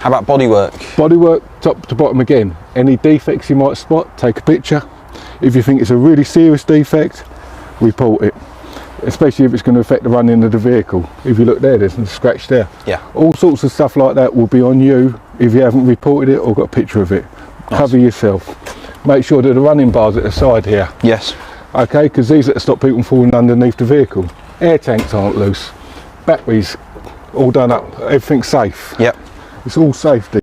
How about bodywork? Bodywork, top to bottom again. Any defects you might spot, take a picture. If you think it's a really serious defect, report it. Especially if it's going to affect the running of the vehicle. If you look there, there's a scratch there. Yeah. All sorts of stuff like that will be on you if you haven't reported it or got a picture of it. Nice. Cover yourself. Make sure that the running bar's at the side here. Yes. Okay, because these are to stop people falling underneath the vehicle. Air tanks aren't loose. Batteries all done up. Everything's safe. Yep. It's all safety.